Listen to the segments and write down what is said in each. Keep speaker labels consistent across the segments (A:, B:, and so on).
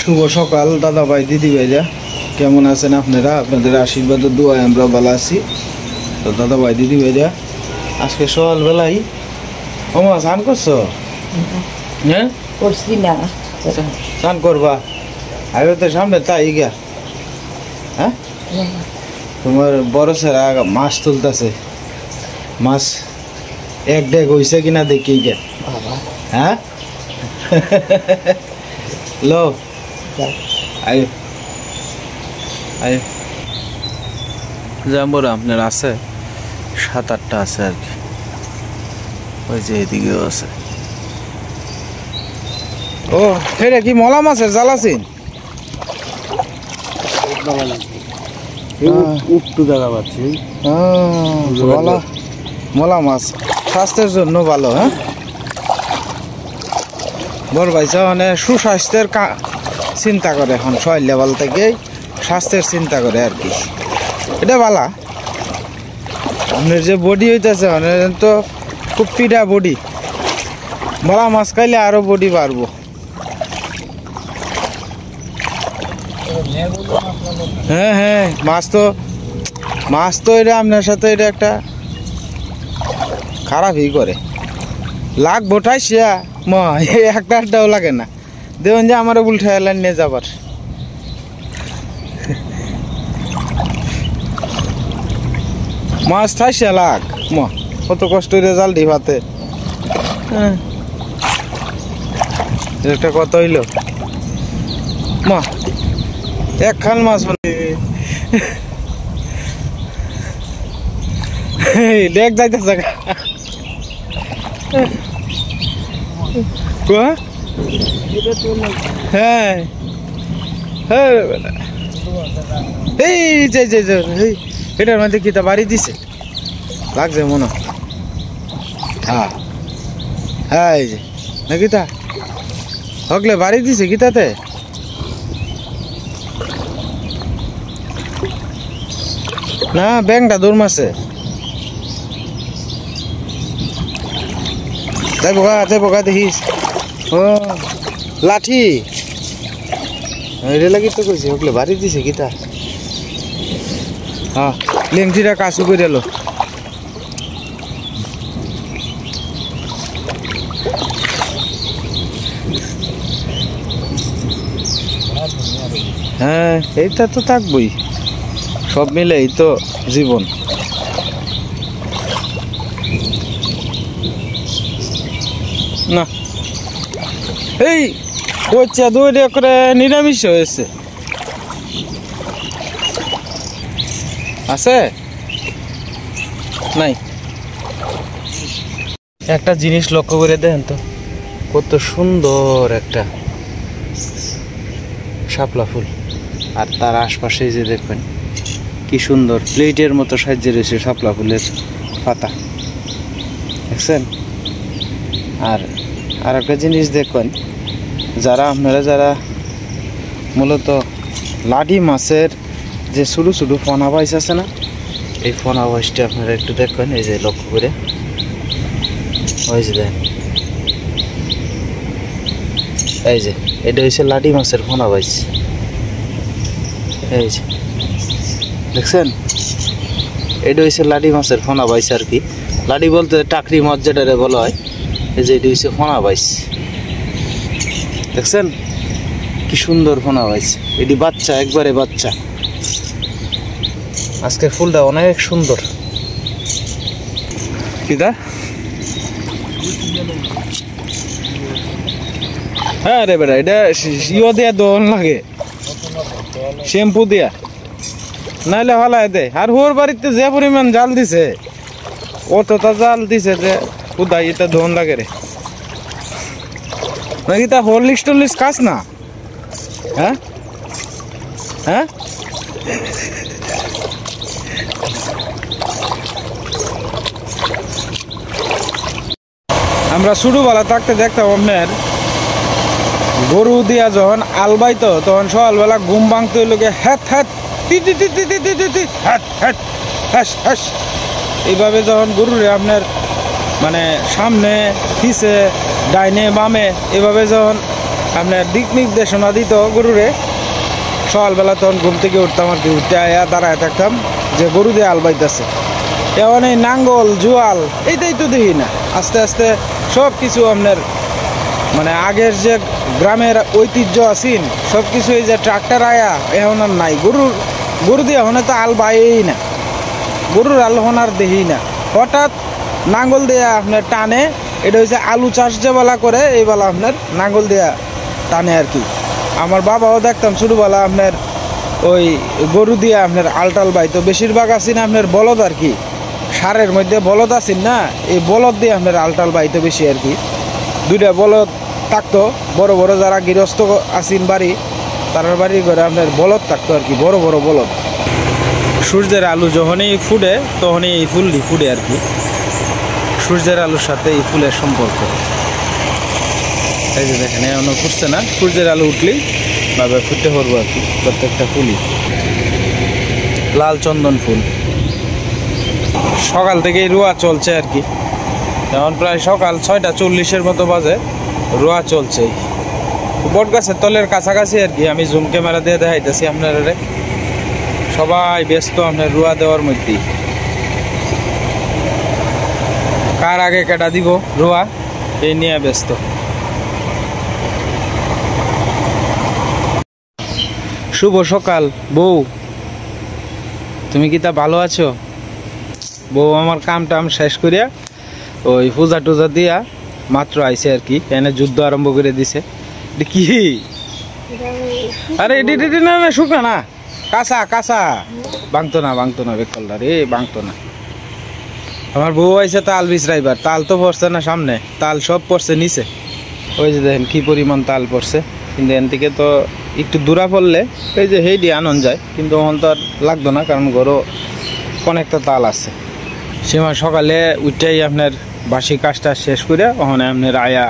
A: শুভ সকাল দাদা ভাই দিদি ভাইরা, কেমন আছেন আপনারা? আপনাদের আশীর্বাদ ও দোয়ায় আমরা ভালো আছি। তো দাদা ভাই দিদি ভাইরা, আজকে সকালবেলায় ওমা স্নান করছো? হ্যাঁ
B: করছি না,
A: স্নান করবা? আগে তো সামনে তাই গা। হ্যাঁ তোমার বড় ছেড়া মাছ তুলতেছে, মাছ এক ডেক হয়েছে কিনা দেখি গে। হ্যাঁ লো আয়ো আয়ো জাম্বুরা আপনার আছে 7-8টা আছে আর কি, ওই যে এদিকেও আছে। ও এটা কি মলা মাছের জাল আছেন?
C: একটু দেখা পাচ্ছি
A: মলা মাছ স্বাস্থ্যের জন্য ভালো। হ্যাঁ বড় ভাইসা মানে সুস্বাস্থ্যের চিন্তা করে, এখন শরীর লেভেল থেকে স্বাস্থ্যের চিন্তা করে আর কি। এটা ভালো। আপনার যে বডি হইতেছে মানে তো খুব পিডা বডি, মলা মাছ খাইলে আরো বডি বাড়বো। হ্যাঁ হ্যাঁ মাছ তো এটা আপনার সাথে এটা একটা খারাপই করে। লাখ বোটাইছিয়া মা একটাও লাগে না, দেখুন যে আমার উল্টা এলেন নিয়ে যাবার। মাছ ঠাইছিয়া লাখ মা, কত কষ্ট রেজাল্ট দি ভাতে। হ্যাঁ একটা কত হইল মা, এক খান মাছ দেখ যাইতেছে। হ্যাঁ হ্যাঁ এই এটার মধ্যে কিতা বাড়ি দিছে লাগছে মনে। হ্যাঁ হ্যাঁ এই যে না কিতা হকলে বাড়ি দিছে কিতাতে। না ব্যাংকটা দৌড় মারছে। যাই বোকা দেখিস। ও লাঠি লাগি তো কইছে ওগুলো বাড়ি দিছে কিতা। হ্যাঁ লেংটিটা কাছু করে এলো। হ্যাঁ এইটা তো থাকবই, সব মিলে এই তো জীবন। না এই কচ্চা দৌড়ে করে নিরামিষ হয়েছে আছে নাই। একটা জিনিস লক্ষ্য করে দেখেন তো, কত সুন্দর একটা শাপলা ফুল, আর তার আশপাশে যে দেখবেন কি সুন্দর প্লেটের মতো সাজিয়ে রয়েছে শাপলা ফুলের পাতা, দেখছেন? আর একটা জিনিস দেখবেন, যারা মূলত লাডি মাছের যে ছোটো ছোটো ফনা বাইস আছে না, এই ফনা বাইসটা আপনারা একটু দেখবেন, এই যে লক্ষ্য করে ওই যে দেখেন, এই যে এটা হচ্ছে লাডি মাছের ফনা বাইস। এই যে দেখছেন, এটা হচ্ছে লাডি মাছের ফনা বাইস আর কি। লাডি বলতে টাকরি মাছ যেটারে বলা হয়, এই যে এটা হচ্ছে ফনা বাইস। দেখছেন কি সুন্দর ফোনা হয়েছে, এটি বাচ্চা, একবারে বাচ্চা। আজকে ফুলটা অনেক সুন্দর। কিদা হ্যাঁ রে বেটা, এটা ইয়ে দিয়া দোন লাগে, শ্যাম্পু দিয়া, নাইলে হলাই দে। আর হোর বাড়িতে যে পরিমাণ জাল দিছে, অতটা জাল দিছে যে কোথায় এটা দোন লাগে রে। নাকি তা হরলিক্স টরলিক্স খাস না? হ্যাঁ হ্যাঁ আমরা ছোটবেলা থাকতে দেখতাম আপনার গরু দিয়া যখন আলবাইতো, তখন সকালবেলা ঘুম ভাঙতে লোকে হ্যাট হ্যাট হ্যাট হ্যাট হ্যাস হ্যাস এইভাবে যখন গরুরে আপনার মানে সামনে পিছে ডাইনে বামে এভাবে যখন আপনার দিক নির্দেশনা দিত গরুরে। সকালবেলা তখন ঘুম থেকে উঠতাম আর কি, উঠতে আয়া দাঁড়ায় থাকতাম যে গরু দিয়ে আল বাইতেছে। এখন এই নাঙ্গল জোয়াল এইটাই তো দেখি না। আস্তে আস্তে সব কিছু আপনার মানে আগের যে গ্রামের ঐতিহ্য আছেন সব কিছু এই যে ট্রাক্টর আয়া এখন আর নাই। গরু দিয়ে এখন তো আল বাইই না, গরুর আল এখন আর দেখি না। হঠাৎ নাঙ্গল দিয়ে আপনার টানে, এটা হচ্ছে আলু চাষ যে বেলা করে এই বেলা আপনার নাঙ্গল দিয়া টানে আর কি। আমার বাবাও দেখতাম ছোটোবেলা আপনার ওই গরু দিয়ে আপনার আলটাল বাইতো। বেশিরভাগ আছেন আপনার বলদ আর কি, সারের মধ্যে বলদ আছেন না, এই বলদ দিয়ে আপনার আলটাল বাইতো বেশি আর কি। দুইটা বলদ থাকতো, বড় বড় যারা গৃহস্থ আছেন বাড়ি, তার বাড়ির ঘরে আপনার বলদ থাকতো আর কি, বড় বড় বলদ। সূর্যের আলু যখনই ফুটে তখনই এই ফুলটি ফুটে আর কি। সূর্যের আলুর সাথে এই ফুলের সম্পর্ক। এই যে দেখেন এখনো ফুটছে না, সূর্যের আলু উঠলেই ভাবে ফুটতে পারবো আর কি। প্রত্যেকটা ফুলই লাল চন্দন ফুল। সকাল থেকেই রোয়া চলছে আর কি। এখন প্রায় সকাল 6:40 মতো বাজে, রোয়া চলছে বট গাছের তলের কাছাকাছি আর কি। আমি জুম ক্যামেরা দিয়ে দেখাইতেছি আপনারা। সবাই ব্যস্ত আপনার রোয়া দেওয়ার মধ্যেই। কার আগে কেটা দিব রোয়া এই নিয়ে ব্যস্ত। শুভ সকাল বউ, তুমি কি তা ভালো আছো? বউ আমার কাম টাম শেষ করিয়া ওই পূজা টুজা দিয়া মাত্র আইছে আর কি। এনে যুদ্ধ আরম্ভ করে দিছে। কি আরে এটি না না শুকনা না, কাঁচা কাঁচা, ভাঙতো না বেকলটা রে, ভাঙতো না। আমার বউ আইছে তাল বিছরাইবার। তাল তো পড়ছে না সামনে, তাল সব পড়ছে নিচে। ওই যে দেখেন কি পরিমাণ তাল পড়ছে। কিন্তু এন থেকে তো একটু দূরা পড়লে এই যে হেই দিয়ে আনন্দ যায়, কিন্তু ওখান তো আর লাগতো না, কারণ ঘরও অনেকটা তাল আছে। সীমা সকালে উঠেই আপনার বাসি কাজটা শেষ করে ওখানে আপনার আয়া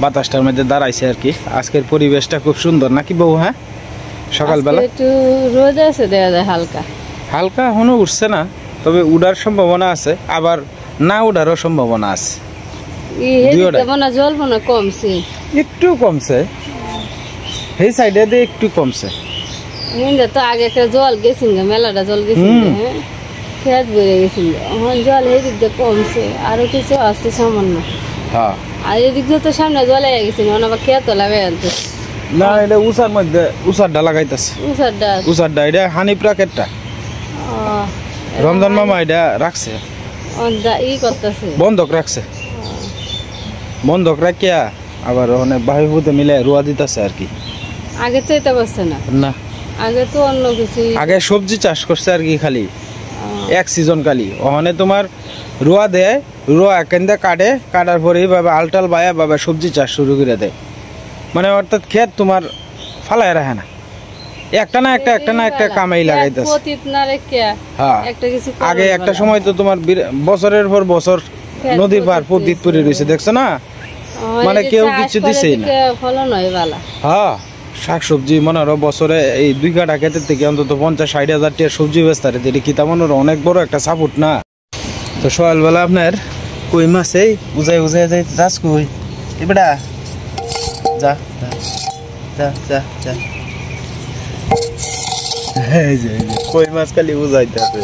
A: বাতাসটার মধ্যে দাঁড়াইছে আর কি। আজকের পরিবেশটা খুব সুন্দর নাকি বউ? হ্যাঁ, সকালবেলা
B: একটু রোদ আছে, দেয়া যায় হালকা
A: হালকা, এখনো উঠছে না, তবে উড়ার সম্ভাবনা আছে, আবার না উড়ারও সম্ভাবনা আছে।
B: জলপনা কমছে,
A: একটু কমছে, এই সাইডে দিয়ে একটু কমছে।
B: তো আগে একটা জল গেছিল, মেলাটা জল গেছিল, খেত বেড়ে গেছিল, এখন জল এই দিক দিয়ে কমছে, আরো কিছু আসছে সামান্য।
A: হ্যাঁ,
B: আর এদিক দিয়ে তো সামনে জলে গেছিল, আবার খেত লাগাই আনতে
A: না। এটা উষার মধ্যে উষারটা লাগাইতেছে, উষারটা এটা হানিফ রাকেটটা রমজান মামা এটা রাখছে,
B: ই করতেছে,
A: বন্ধক রাখছে। বন্ধক রাখিয়া আবার অনেক বাহিবুতে মিলে রোয়া দিতেছে আর কি।
B: আগে তো এটা করছে না,
A: না
B: আগে তো অন্য কিছু,
A: আগে সবজি চাষ করছে আর কি, খালি এক সিজন খালি। ওখানে তোমার রোয়া দেয়, রোয়া এখান কাটে, কাটার পরে এইভাবে আলটাল বায়া বাবা সবজি চাষ শুরু করে দেয়। মানে অর্থাৎ ক্ষেত তোমার ফালায় রাখে না, একটা না একটা কামাই লাগাইতেছে। হ্যাঁ, আগে একটা সময় তো তোমার বছরের পর বছর নদীর পার পদ্ধিত পরে রয়েছে, দেখছো না? মানে কেউ কিছু দিছেই না। হ্যাঁ, শাকসবজি মনে হয় বছরে এই 2 কাঠা ক্ষেতের থেকে অন্তত 50-60 হাজার টাকা সবজি বেচতারে, যেটা কি তেমন অনেক বড় একটা সাপোর্ট না। তো সকালবেলা আপনার কই মাছ এই উজাই যাই যাস কই এবারে যা যা যা যা, এই যে কই মাছ খালি উজাইতে আছে।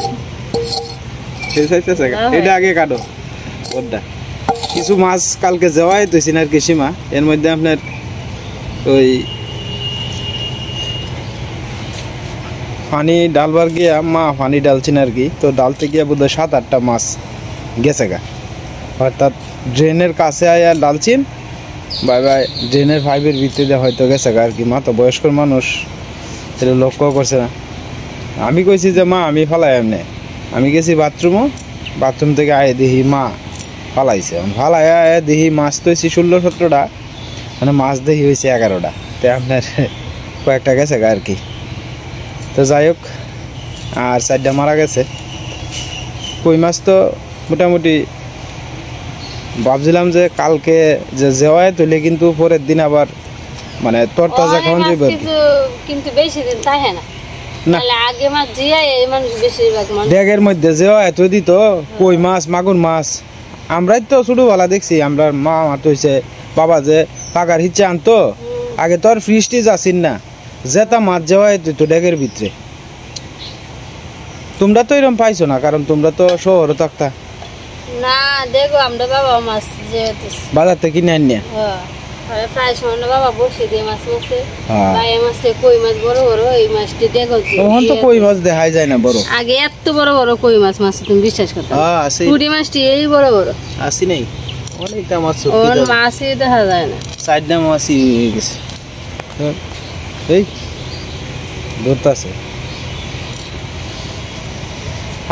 A: এটা আগে কাটো ওটা। কিছু মাছ কালকে যাওয়াই তো সিনার কি সীমা, এর মধ্যে আপনার ওই পানি ডালবার গিয়া মা পানি ডালছেন আর কি। তো ডালতে গিয়া বোধহয় 7-8টা মাছ গেছে গা, অর্থাৎ ড্রেনের কাছে আয়া ডালছেন, বাই ড্রেনের পাইপের ভিতরে হয়তো গেছে গা আর কি। মা তো বয়স্ক মানুষ, এটা লক্ষ্য করছে না। আমি কইছি যে মা আমি ফালাই এমনি, আমি গেছি বাথরুম থেকে আয়ে দেখি মা ফালাইছে। ফালাই আয় দেখি মাছ তো হয়েছি 16-17টা, মানে মাছ দেখি হয়েছে 11টা। তো আপনার কয়েকটা গেছে গা আর কি। তো যাই হোক, আর 4টা মারা গেছে। কই মাছ তো মোটামুটি ভাবছিলাম যে কালকে যে জেওয়ায় তুলে, কিন্তু পরের দিন আবার মানে তরতাজা খাওয়ান যাবে,
B: কিন্তু বেশি দিন থাকে না। আগে মাছ জিয়াই মানুষ বেশিরভাগ মানুষ
A: ড্যাগের মধ্যে জেওয়ায় তুই দিত কই মাছ, মাগুর মাছ। আমরাই তো ছোটবেলা দেখছি, আমরা মা তো হয়েছে বাবা যে পাকার হিচ্ছে আনতো, আগে তো আর ফ্রিজটি যাচ্ছিন না, যেটা মাছ যাওয়া তো ডেকের ভিতরে। তোমরা তো এরকম পাইছো না, কারণ তোমরা তো শহরে থাকতা।
B: না দেখো আমরা বাবা মাছ যে
A: বাজার থেকে কিনে আনিয়া।
B: প্রায় সময় না বাবা বসে দিয়ে মাছ মাছে বাইরে মাছে কই মাছ বড় বড়, এই মাছটি দেখো
A: তখন তো কই মাছ দেখাই যায় না বড়।
B: আগে এত বড় বড় কই মাছ মাছ তুমি বিশ্বাস করতে পুঁটি মাছটি এই বড় বড়
A: আসি নেই, অনেকটা মাছ
B: মাছই দেখা যায় না,
A: সাইডটা মাছই হয়ে গেছে। এই ধরতেছে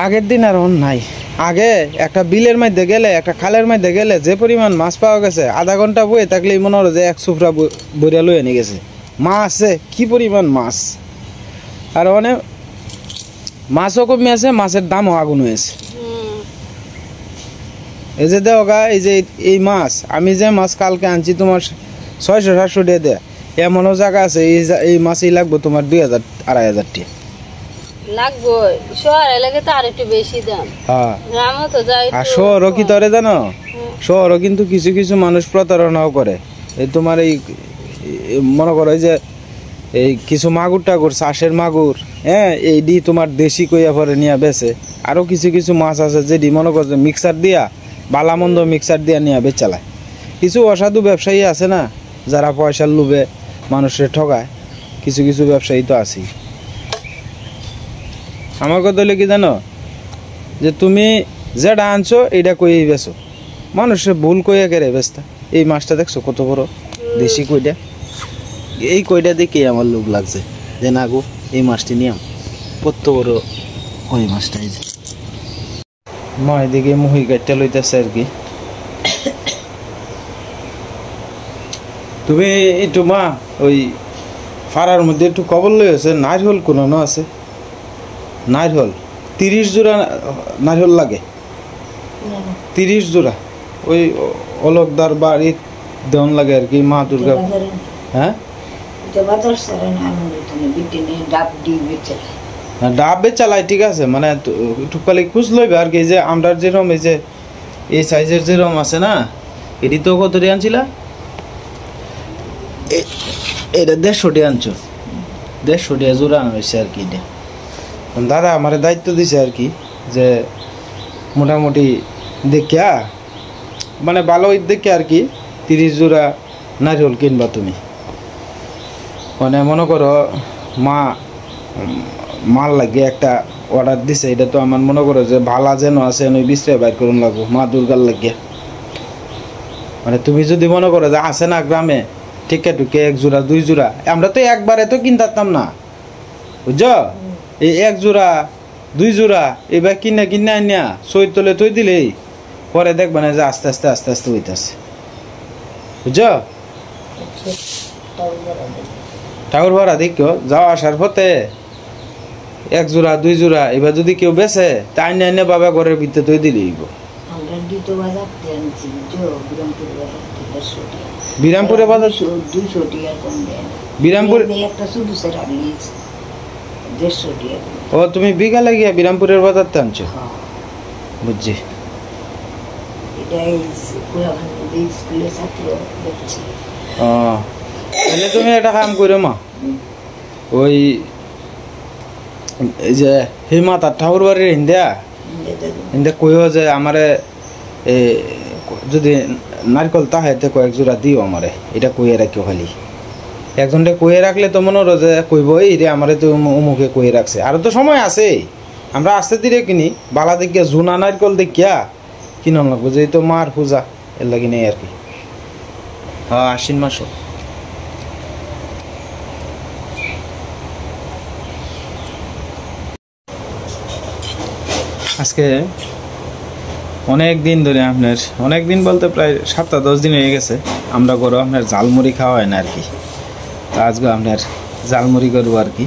A: আগের দিন আর নাই। আগে একটা বিলের মধ্যে গেলে, একটা খালের মধ্যে গেলে যে পরিমাণ মাছ পাওয়া গেছে, আধা ঘন্টা বয়ে থাকলেই মনে হলো যে এক সুফরা বইরা লয়ে নিয়ে গেছে। মাছ আছে কি পরিমাণ মাছ, আর অনেক মাছও কমে আছে, মাছের দামও আগুন হয়েছে। এই যে দেওয়া এই যে এই মাছ, আমি যে মাছ কালকে আনছি তোমার 600-700 টাকা দেয়, এমনও জায়গা আছে এই মাছই লাগবো তোমার 2000-2500 টাকা
B: লাগবো। শহর এলাকায় তো আর একটু বেশি দাম।
A: হ্যাঁ
B: গ্রামও তো যাই।
A: আর শহরও কি তোরে জানো, শহরও কিন্তু কিছু কিছু মানুষ প্রতারণাও করে। এই তোমার এই মনে করো যে এই কিছু মাগুর টাগুর, চাষের মাগুর, হ্যাঁ এইডি তোমার দেশি কইয়া পরে নিয়ে বেছে। আরও কিছু কিছু মাছ আছে যেটি মনে করছে মিক্সার দিয়া, বালামন্দ মিক্সার দিয়া নিয়ে বেচালায়। কিছু অসাধু ব্যবসায়ী আছে না, যারা পয়সার লোভে মানুষের ঠকায়, কিছু কিছু ব্যবসায়ী তো আছেই। আমার কথা হলে কি জানো, যে তুমি যেটা আনছো এইটা কইয়েই বেছো, মানুষের ভুল কইয়া কেড়ে বেচতা। এই মাছটা দেখছো কত বড় দেশি কইটা, এই কইটা দেখে আমার লোভ লাগছে যে না গো এই মাছটি নিয়াম, কত বড় কই মাছটা। এই যে মা এদিকে মুহি কাটটা লইতেছে আর কি। তুমি একটু মা ওই ফাড়ার মধ্যে একটু কবর লইছে, নারহল কোনো আছে? নারহল 30 জোড়া নারহল লাগে, 30 জোড়া ওই অলকদার বাড়ি দেওয়ান লাগে আর কি মা দুর্গা। হ্যাঁ ডাব বেচালাই, ঠিক আছে, মানে টুকালি খুঁজ লইবে আর কি। যে আমরা যেরকম এই যে এই সাইজের যেরকম আছে না, এটি তো কত দিয়ে আনছিলা? এটা 150 টাকা আনছো, 150 টাকা জোড়া আনা হয়েছে আর কি। দাদা আমার দায়িত্ব দিছে আর কি, যে মোটামুটি দেখিয়া মানে ভালো দেখে আর কি 30 জোড়া নারিয়েল কিনবা তুমি। মানে মনে করো মাল লাগে একটা অর্ডার দিছে, এটা তো আমার মনে করো যে ভালা যেন আছে ওই বিশ্রে বাইর করুন লাগবো মা দুর্গার লাগিয়া। মানে তুমি যদি মনে করো যে আছে না গ্রামে ঠিকে টুকে 1 জোড়া 2 জোড়া, আমরা তো একবারে তো কিনতাম না বুঝছো। এই 1 জোড়া 2 জোড়া এবার কিনে আনিয়া সই তলে তৈ দিলেই পরে দেখবে না যে আস্তে আস্তে আস্তে আস্তে হইতেছে বুঝছো। ঠাকুর ভাড়া দেখো যাওয়া আসার পথে 1 জোড়া 2 জোড়া এবার যদি কেউ বেছে তাই না বাবা ঘরের ভিতরে তৈ দিলেই। বিরামপুরে বাজার
C: 200 টাকা কম দেয়,
A: বিরামপুর
C: একটা শুধু স্যার আমি 150 টাকা।
A: ও তুমি বিকালে গিয়া বিরামপুরের বাজারতে আনছো? বুঝছি।
C: এটাই স্কুলে ছাত্র দেখছি।
A: তাহলে তুমি একটা কাম করো মা, ওই এই যে হিমা তার ঠাকুর বাড়ির হিন্দা কইও যে আমারে যদি নারকল তাহে কয়েক জোড়া দিও আমারে, এটা কইয়ে রাখিও। খালি একজনটা কইয়ে রাখলে তো মনে হলো যে কইব এই রে আমারে তো অমুকে কইয়ে রাখছে। আরও তো সময় আছে, আমরা আস্তে ধীরে কিনি বালা দেখিয়া জুনা নারকল দেখিয়া কিনন লাগবো, যে তো মার পূজা এর লাগি নেই আর কি। হ্যাঁ আশ্বিন মাসও আজকে অনেক দিন ধরে আপনার, অনেক দিন বলতে প্রায় 7-10 দিন হয়ে গেছে আমরা করো আপনার জালমুড়ি খাওয়া হয় না আর কি। তা আজকে আপনার জালমুড়ি করবো আর কি।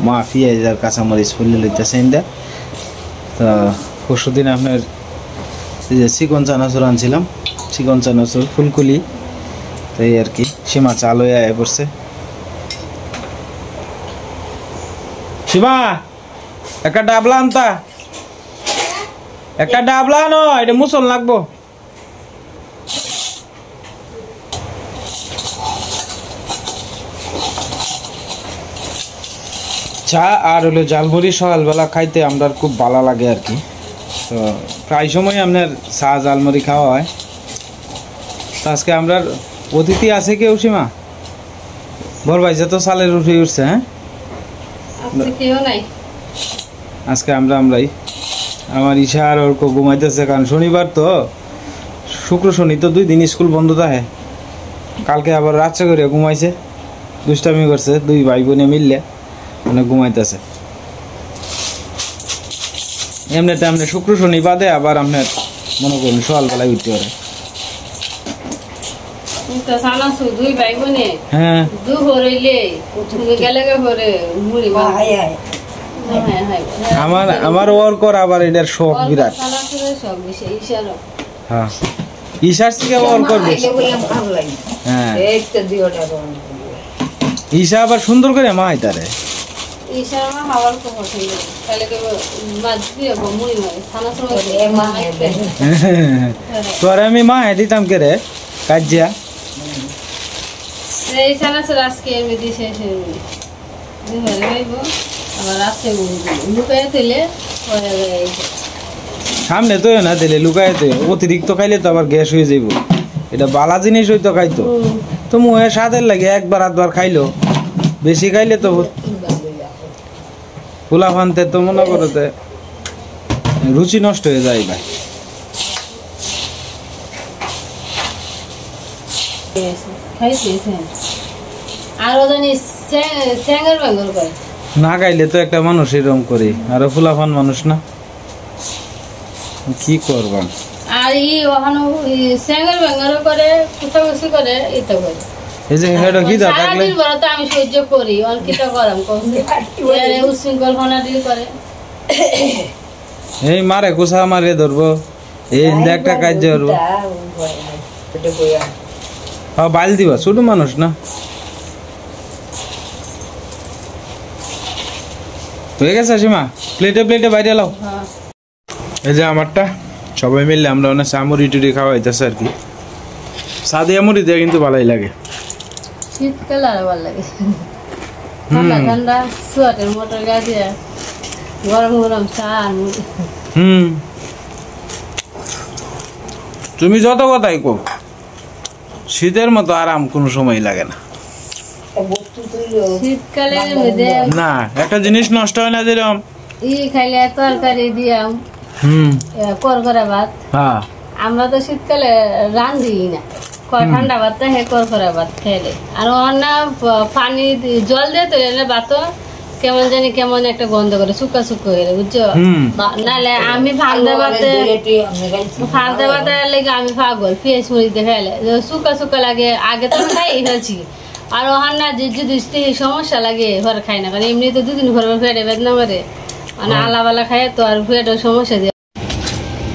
A: মা পেঁয়াজ আর কাঁচামরিচ ফুলে লইতেছেন দা। তো পরশু দিন আপনার এই যে চিকন চানাচুর আনছিলাম, চিকন চানাচুর ফুলকুলি, তাই আর কি। সীমা চাল হয়ে আয় পড়ছে। সীমা একটা ডাবলা আনতা, একটা ডাবলা আনো, এটা মুসল লাগবো। চা আর হলো জালমুড়ি সকালবেলা খাইতে আমরা খুব ভালো লাগে আর কি। তো প্রায় সময় আপনার চা জালমুড়ি খাওয়া হয়। তো আজকে আমরা অতিথি আছে কেউ সীমা বল ভাই তো সালের উঠে উঠছে। হ্যাঁ আজকে আমরাই আমার ঈশা আর ওর ঘুমাইতেছে, কারণ শনিবার তো, শুক্র শনি তো 2 দিন স্কুল বন্ধ থাকে। কালকে আবার রাত্রে করে ঘুমাইছে, দুষ্টামি করছে, 2 ভাই বোনে মিললে মানে ঘুমাইতেছে। এমনিতে আমরা শুক্র শনি বাদে আবার আপনার মনে করুন সকালবেলায় উঠতে পারে। হ্যাঁ আমার ওর কর আবার এটার শখ বিরাট। হ্যাঁ ঈশার থেকে ওর করবে। হ্যাঁ ঈশা আবার সুন্দর করে মা তারে তোর আমি মা দিতাম কে রে কাজিয়া সামনে তো না দিলে লুকায় তো, অতিরিক্ত খাইলে তো আবার গ্যাস হয়ে যাইব। এটা বালা জিনিস হইতো খাইতো তো মুহে স্বাদের লাগে, একবার আধবার খাইলো, বেশি খাইলে তো ফুলা ফানতে তো মনে করতে রুচি নষ্ট হয়ে যায় ভাই। না খাইলে তো একটা মানুষ এরকম করে, আরো ফুলাফান মানুষ না, কি করবাম।
B: আর ওখানে স্যাঙ্গার ব্যাঙ্গার করে কুচাকুচি করে এটা করে
A: এই যে হেডো কি দা থাকলে
B: তো আমি সহ্য করি, অনেকটা গরম করে উশৃঙ্খল ফোনাডি করে,
A: এই মারে কুচা মারে ধরবো, এই একটা কাজ করবো। হ্যাঁ বাইল দিবা, ছোট মানুষ না। হয়ে গেছে সীমা, প্লেটে প্লেটে বাইরে লাও। এই যে আমারটা সবাই মিললে আমরা অনেক চামুড়ি টুড়ি খাওয়া হইতেছে আর কি। সাদিয়া মুড়ি দিয়ে কিন্তু ভালোই লাগে,
B: শীতকালে আরো ভালো লাগে। ঠান্ডা ঠান্ডা সোয়াটার মোটর গা দিয়ে গরম গরম চা আর মুড়ি।
A: তুমি যত কথাই কো, শীতের মতো আরাম কোনো সময় লাগে না।
B: শীতকালে
A: না একটা জিনিস নষ্ট হয় না, যেরকম
B: খাইলে তরকারি দিয়াম করকরা ভাত। আমরা তো শীতকালে রান্ধি না, ঠান্ডা ভাতটা হে করকরা ভাত খেলে। আর না পানি জল দিয়ে তৈরি ভাত কেমন জানি কেমন একটা গন্ধ করে, শুকা শুকা হয়ে বুঝছো। নাহলে আমি ফান্দা ভাতে লেগে আমি পাগল, পেঁয়াজ মরিচ দিয়ে খাইলে শুকা শুকা লাগে। আগে তো খাই হয়েছি, আর ওহার না যদি সমস্যা লাগে ঘরে খাই না, কারণ এমনি তো 2 দিন ঘরে ফেটে বেদনা করে, মানে আলাবালা খাই তো আর ফেটে সমস্যা দিয়ে।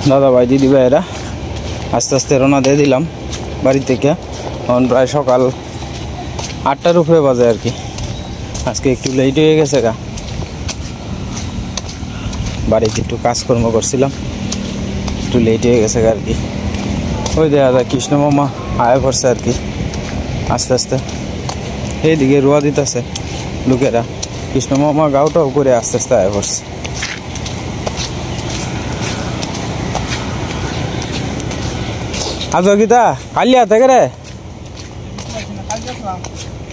A: দাদা ভাই দিদি ভাইয়েরা আস্তে আস্তে রওনা দিয়ে দিলাম বাড়ি থেকে। এখন প্রায় সকাল 8টার উপরে বাজে আর কি। আজকে একটু লেট হয়ে গেছে গা, বাড়িতে একটু কাজকর্ম করছিলাম, একটু লেট হয়ে গেছে আর কি। ওই দেখা যায় কৃষ্ণ মামা আয়া পড়ছে আর কি আস্তে আস্তে। এইদিকে রোয়া দিতেছে লোকেরা, কৃষ্ণ মামা গাওটাও করে আস্তে আস্তে আয়া পড়ছে। আজ গীতা কালিয়া থেকে রে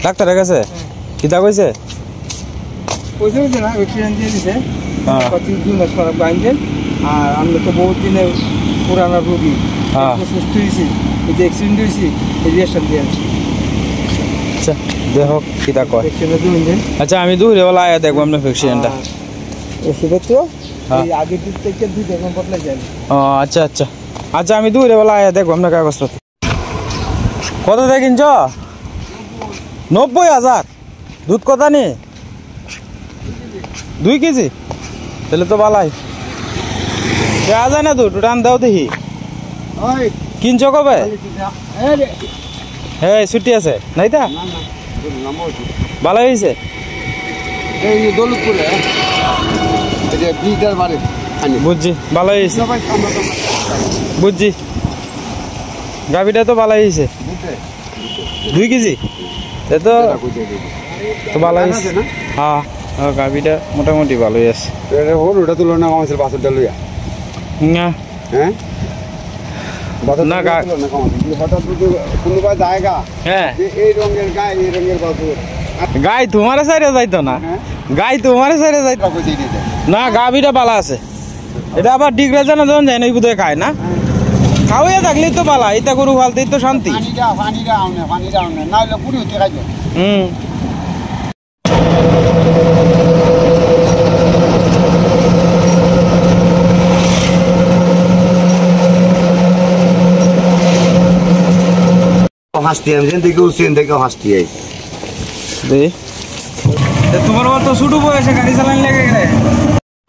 A: ডাক্তারের কাছে গীতা কইছে
D: না ভ্যাকসিন দিয়ে দিছে, 2 মাস পর বাইন্দেন। আর আমরা তো বহুত দিনের পুরানা রোগী, সুস্থ হয়েছি, এই যে অ্যাক্সিডেন্ট হয়েছি, এই রিয়েকশন দিয়ে আছি।
A: আচ্ছা দেখো কিতা কয়। আচ্ছা আমি দুপুরে বেলা আয়া দেখবো আপনার ভ্যাকসিনটা।
D: ওষুধ তো আগের দিক থেকে 2 রকম বদলে যায়।
A: আচ্ছা আচ্ছা আচ্ছা আমি দুপুরে বেলা আয়া দেখবো আপনার কাগজপত্র। কত দিয়ে কিনছ? 90,000। দুধ কথা নি 2 কেজি, তাহলে তো ভালাই দেওয়া যায় না। দুধ টান দাও দেখি। কিনছ কবে? হ্যাঁ ছুটি আছে নাই তা ভালো হয়েছে। বুঝছি ভালো হয়েছে, বুঝছি গাভিটা তো ভালো হয়েছে। 2 কেজি তো ভালো হয়েছে। হ্যাঁ গাভিটা মোটামুটি ভালোই আছে।
E: ওটা তুলনা কমাইছিল বাছুরটা লইয়া
A: না
E: হ্যাঁ
A: না
E: হঠাৎ কোনোবা জায়গা
A: হ্যাঁ
E: এই রঙের গায়ে এই রঙের বাছুর
A: গাই তোমার সাইডে যাইতো না, গাই তোমার সাইডে যাইতো না। গাভিটা বালা আছে, এটা আবার ডিগ্রা জানা যখন যায় না ওই বুধে খায় না, খাওয়াইয়া থাকলেই তো বালা, এটা গরু ফালতেই তো শান্তি। হুম
E: হাসতি আমি থেকে উচিন থেকে হাসতি
A: তোমার তো ছোট বয়সে গাড়ি চালানো লেগে গেলে।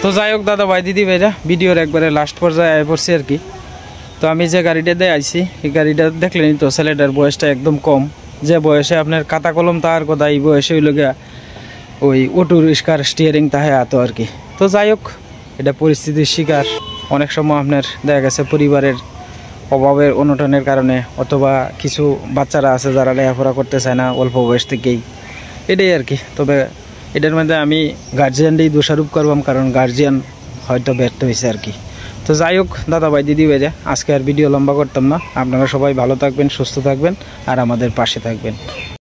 A: তো যাই হোক দাদা ভাই দিদি ভাইরা, ভিডিওর একবারে লাস্ট পর্যায়ে আয় পড়ছি আর কি। তো আমি যে গাড়িটা দিয়ে আইছি এই গাড়িটা দেখলেনি তো, ছেলেটার বয়সটা একদম কম, যে বয়সে আপনার খাতা কলম তাহার কথা এই বয়সে হইল গিয়া ওই অটো রিক্সার স্টিয়ারিং তাহে আতো আর কি। তো যাই হোক, এটা পরিস্থিতির শিকার। অনেক সময় আপনার দেখা গেছে পরিবারের অভাবের অনটনের কারণে, অথবা কিছু বাচ্চারা আছে যারা লেখাপড়া করতে চায় না অল্প বয়স থেকেই, এটাই আর কি। তবে এটার মধ্যে আমি গার্জিয়ানটাই দোষারোপ করবাম, কারণ গার্জিয়ান হয়তো ব্যর্থ হয়েছে আর কি। তো যাই হোক দাদা ভাই দিদি ভাইরা, আজকে আর ভিডিও লম্বা করতাম না। আপনারা সবাই ভালো থাকবেন, সুস্থ থাকবেন আর আমাদের পাশে থাকবেন।